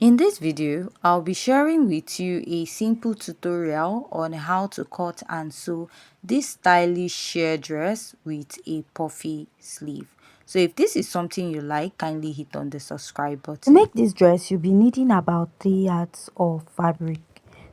In this video, I'll be sharing with you a simple tutorial on how to cut and sew this stylish sheer dress with a puffy sleeve. So if this is something you like, kindly hit on the subscribe button. To make this dress, you'll be needing about 3 yards of fabric.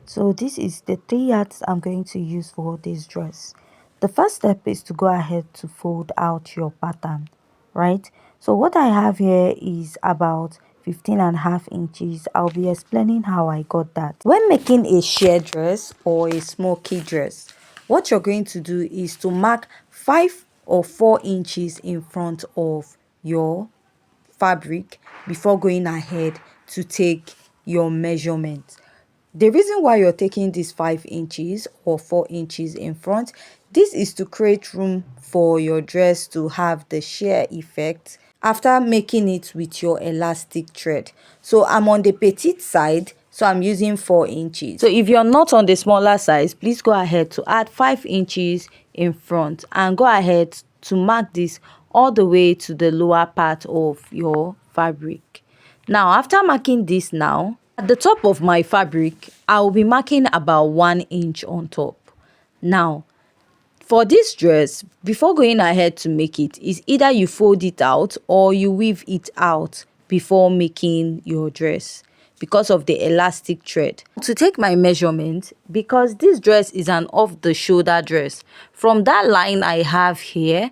So this is the 3 yards I'm going to use for this dress. The first step is to go ahead to fold out your pattern, right? So what I have here is about 15.5 inches. I'll be explaining how I got that. When making a sheer dress or a smoky dress, what you're going to do is to mark 5 or 4 inches in front of your fabric before going ahead to take your measurement. The reason why you're taking this 5 inches or 4 inches in front, this is to create room for your dress to have the sheer effect after making it with your elastic thread. So I'm on the petite side, so I'm using 4 inches. So if you're not on the smaller size, please go ahead to add 5 inches in front and go ahead to mark this all the way to the lower part of your fabric. Now after marking this, now at the top of my fabric, I will be marking about 1 inch on top. Now for this dress, before going ahead to make it, is either you fold it out or you weave it out before making your dress because of the elastic thread. To take my measurement, because this dress is an off the shoulder dress, from that line I have here,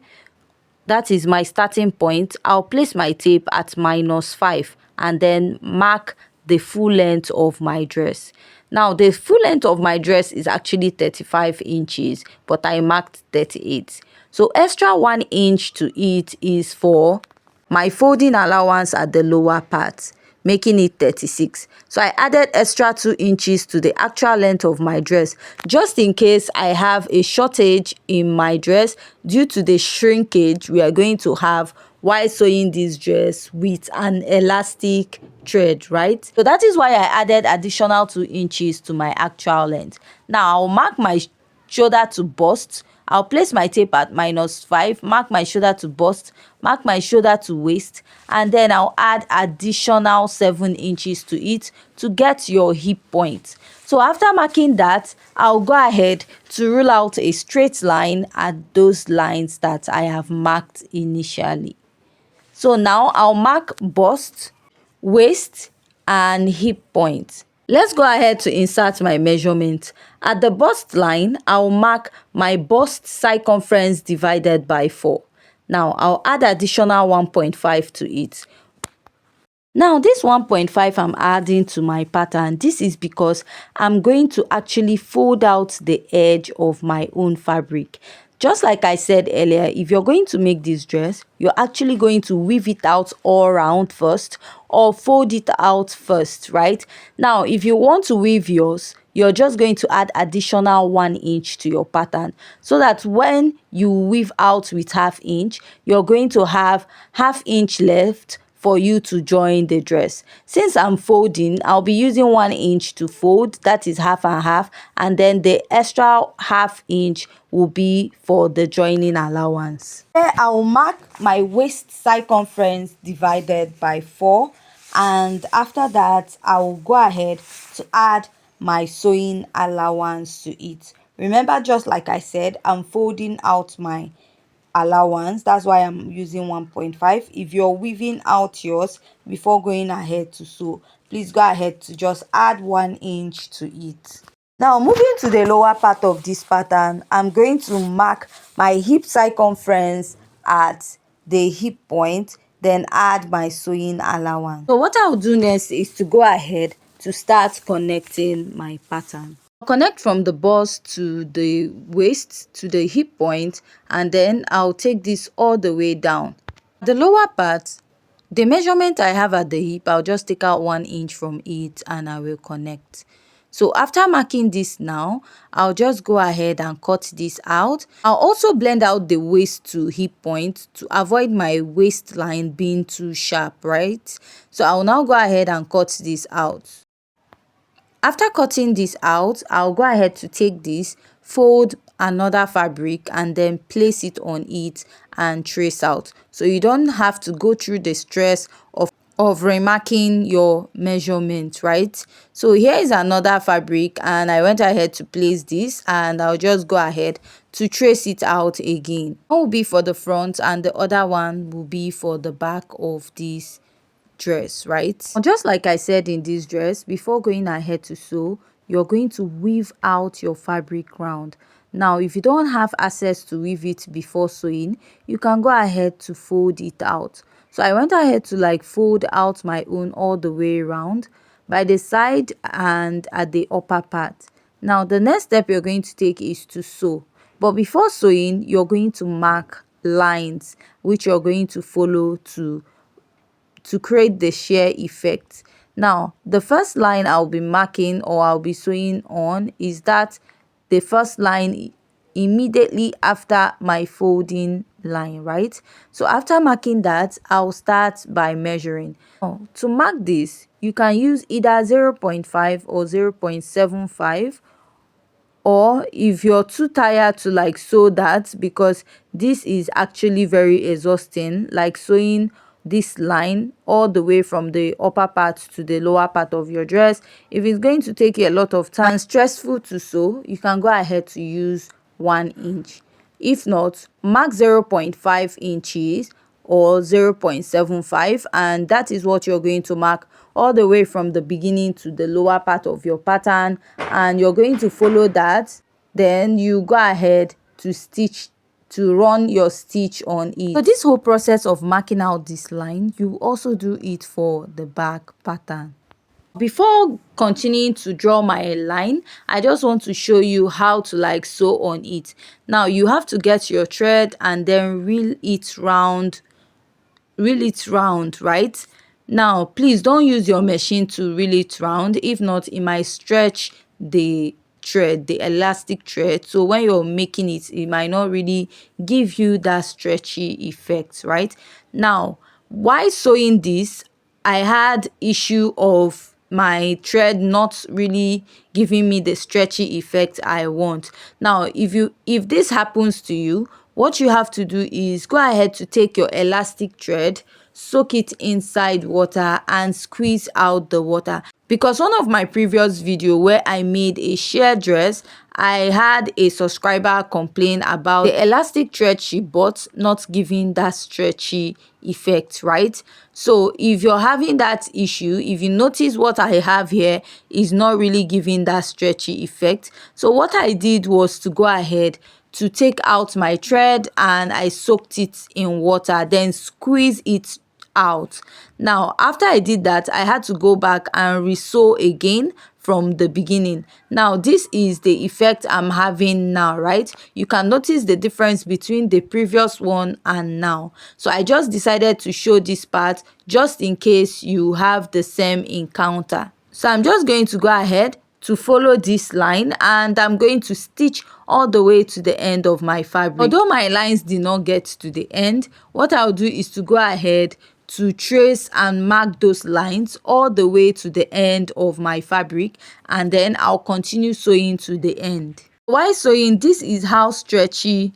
that is my starting point, I'll place my tape at -5 and then mark the full length of my dress. Now the full length of my dress is actually 35 inches, but I marked 38. So extra 1 inch to it is for my folding allowance at the lower part, making it 36. So I added extra 2 inches to the actual length of my dress, just in case I have a shortage in my dress due to the shrinkage we are going to have while sewing this dress with an elastic thread, right? So that is why I added additional 2 inches to my actual length. Now I'll mark my shoulder to bust. I'll place my tape at -5, mark my shoulder to bust, mark my shoulder to waist, and then I'll add additional 7 inches to it to get your hip point. So after marking that, I'll go ahead to rule out a straight line at those lines that I have marked initially. So now I'll mark bust, waist, and hip point. Let's go ahead to insert my measurement. At the bust line, I'll mark my bust circumference divided by 4. Now I'll add additional 1.5 to it. Now this 1.5 I'm adding to my pattern, this is because I'm going to actually fold out the edge of my own fabric. Just like I said earlier, if you're going to make this dress, you're actually going to weave it out all around first or fold it out first, right? Now, if you want to weave yours, you're just going to add additional 1 inch to your pattern so that when you weave out with ½ inch, you're going to have ½ inch left for you to join the dress. Since I'm folding, I'll be using 1 inch to fold, that is half and half, and then the extra ½ inch will be for the joining allowance. Here I'll mark my waist circumference divided by 4, and after that I'll go ahead to add my sewing allowance to it. Remember, just like I said, I'm folding out my allowance, that's why I'm using 1.5. If you're weaving out yours before going ahead to sew, please go ahead to just add 1 inch to it. Now moving to the lower part of this pattern, I'm going to mark my hip circumference at the hip point, then add my sewing allowance. So what I'll do next is to go ahead to start connecting my pattern. Connect from the bust to the waist to the hip point, and then I'll take this all the way down. The lower part, the measurement I have at the hip, I'll just take out 1 inch from it and I will connect. So after marking this now, I'll just go ahead and cut this out. I'll also blend out the waist to hip point to avoid my waistline being too sharp, right? So I'll now go ahead and cut this out. After cutting this out, I'll go ahead to take this, fold another fabric, and then place it on it and trace out. So you don't have to go through the stress of of remarking your measurement, right? So here is another fabric, and I went ahead to place this, and I'll just go ahead to trace it out again. One will be for the front and the other one will be for the back of this dress, right? Just like I said in this dress, before going ahead to sew, you're going to weave out your fabric round. Now if you don't have access to weave it before sewing, you can go ahead to fold it out. So I went ahead to like fold out my own all the way around by the side and at the upper part. Now the next step you're going to take is to sew, but before sewing you're going to mark lines which you're going to follow to create the sheer effect. Now the first line I'll be marking or I'll be sewing on is that the first line immediately after my folding line, right? So after marking that, I'll start by measuring. Now, to mark this, you can use either 0.5 or 0.75, or if you're too tired to like sew that, because this is actually very exhausting, like sewing this line all the way from the upper part to the lower part of your dress, if it's going to take you a lot of time and stressful to sew, you can go ahead to use 1 inch. If not, mark 0.5 inches or 0.75, and that is what you're going to mark all the way from the beginning to the lower part of your pattern, and you're going to follow that. Then you go ahead to stitch, to run your stitch on it. So this whole process of marking out this line, you also do it for the back pattern. Before continuing to draw my line, I just want to show you how to like sew on it. Now you have to get your thread and then reel it round, right? Now please don't use your machine to reel it round, if not it might stretch the thread, the elastic thread, so when you're making it, it might not really give you that stretchy effect, right? Now while sewing this, I had issue of my thread not really giving me the stretchy effect I want. Now if this happens to you, what you have to do is go ahead to take your elastic thread, soak it inside water and squeeze out the water. Because one of my previous video where I made a sheer dress, I had a subscriber complain about the elastic thread she bought not giving that stretchy effect, right? So if you're having that issue, if you notice what I have here is not really giving that stretchy effect, so what I did was to go ahead to take out my thread and I soaked it in water, then squeeze it out. Now after I did that, I had to go back and re-sew again from the beginning. Now this is the effect I'm having now, right? You can notice the difference between the previous one and now. So I just decided to show this part just in case you have the same encounter. So I'm just going to go ahead to follow this line and I'm going to stitch all the way to the end of my fabric. Although my lines did not get to the end, what I'll do is to go ahead to trace and mark those lines all the way to the end of my fabric, and then I'll continue sewing to the end. While sewing, this is how stretchy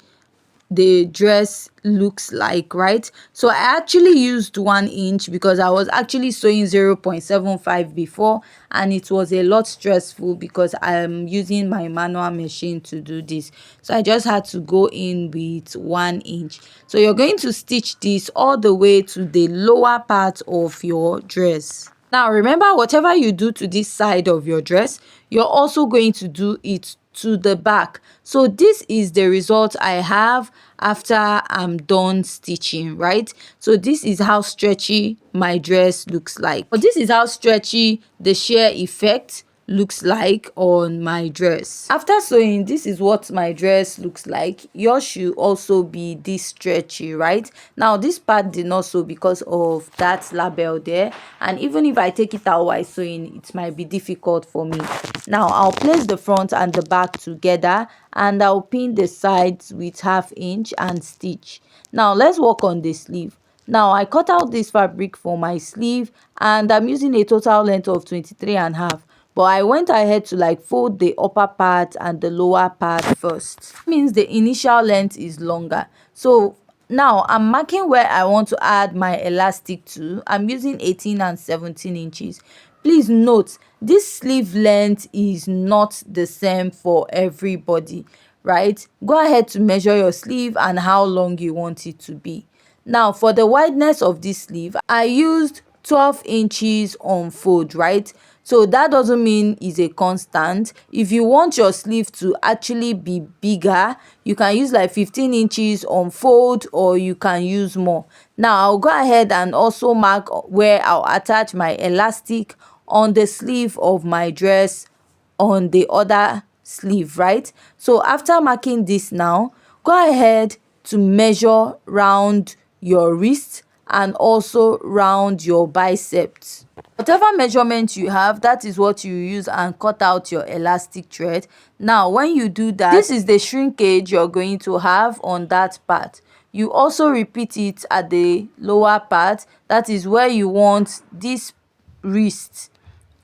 the dress looks like, right? So I actually used 1 inch because I was actually sewing 0.75 before, and it was a lot stressful because I'm using my manual machine to do this. So I just had to go in with 1 inch. So you're going to stitch this all the way to the lower part of your dress. Now remember, whatever you do to this side of your dress, you're also going to do it to the back. So this is the result I have after I'm done stitching, right? So this is how stretchy my dress looks like. But this is how stretchy the sheer effect looks like on my dress. After sewing, this is what my dress looks like. Yours should also be this stretchy, right? Now this part did not sew because of that label there, and even if I take it out while sewing, it might be difficult for me. Now I'll place the front and the back together and I'll pin the sides with 1/2 inch and stitch. Now let's work on the sleeve. Now I cut out this fabric for my sleeve and I'm using a total length of 23.5, but I went ahead to like fold the upper part and the lower part first. That means the initial length is longer. So Now I'm marking where I want to add my elastic to. I'm using 18 and 17 inches. Please note, this sleeve length is not the same for everybody, right? Go ahead to measure your sleeve and how long you want it to be. Now for the wideness of this sleeve, I used 12 inches on fold, right? So that doesn't mean it's a constant. If you want your sleeve to actually be bigger, you can use like 15 inches on fold, or you can use more. Now I'll go ahead and also mark where I'll attach my elastic on the sleeve of my dress on the other sleeve, right? So after marking this, now go ahead to measure round your wrist and also round your biceps. Whatever measurement you have, that is what you use, and cut out your elastic thread. Now when you do that, this is the shrinkage you're going to have on that part. You also repeat it at the lower part, that is where you want this wrist,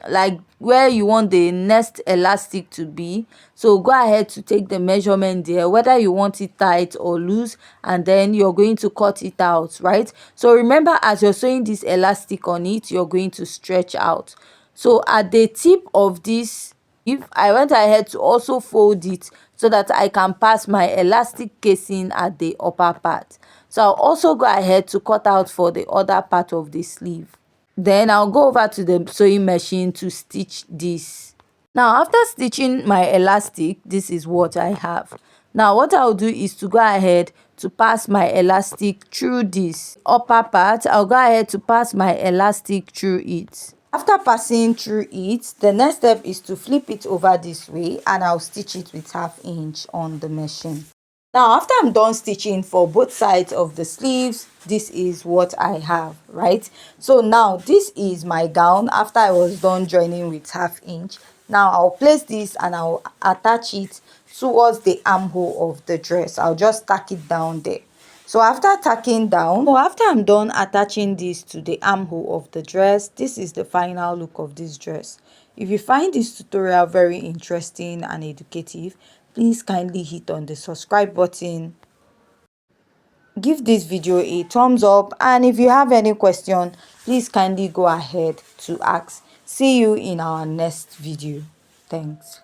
like where you want the next elastic to be. So go ahead to take the measurement there, whether you want it tight or loose, and then you're going to cut it out, right? So remember, as you're sewing this elastic on it, you're going to stretch out. So at the tip of this, if I went ahead to also fold it so that I can pass my elastic casing at the upper part. So I'll also go ahead to cut out for the other part of the sleeve. Then I'll go over to the sewing machine to stitch this. Now after stitching my elastic, this is what I have. Now what I'll do is to go ahead to pass my elastic through this upper part. I'll go ahead to pass my elastic through it. After passing through it, the next step is to flip it over this way, and I'll stitch it with 1/2 inch on the machine. Now after I'm done stitching for both sides of the sleeves, this is what I have, right? So now this is my gown after I was done joining with 1/2 inch. Now I'll place this and I'll attach it towards the armhole of the dress. I'll just tack it down there. So after tacking down, so after I'm done attaching this to the armhole of the dress, this is the final look of this dress. If you find this tutorial very interesting and educative, please kindly hit on the subscribe button, give this video a thumbs up, and if you have any question, please kindly go ahead to ask. See you in our next video. Thanks.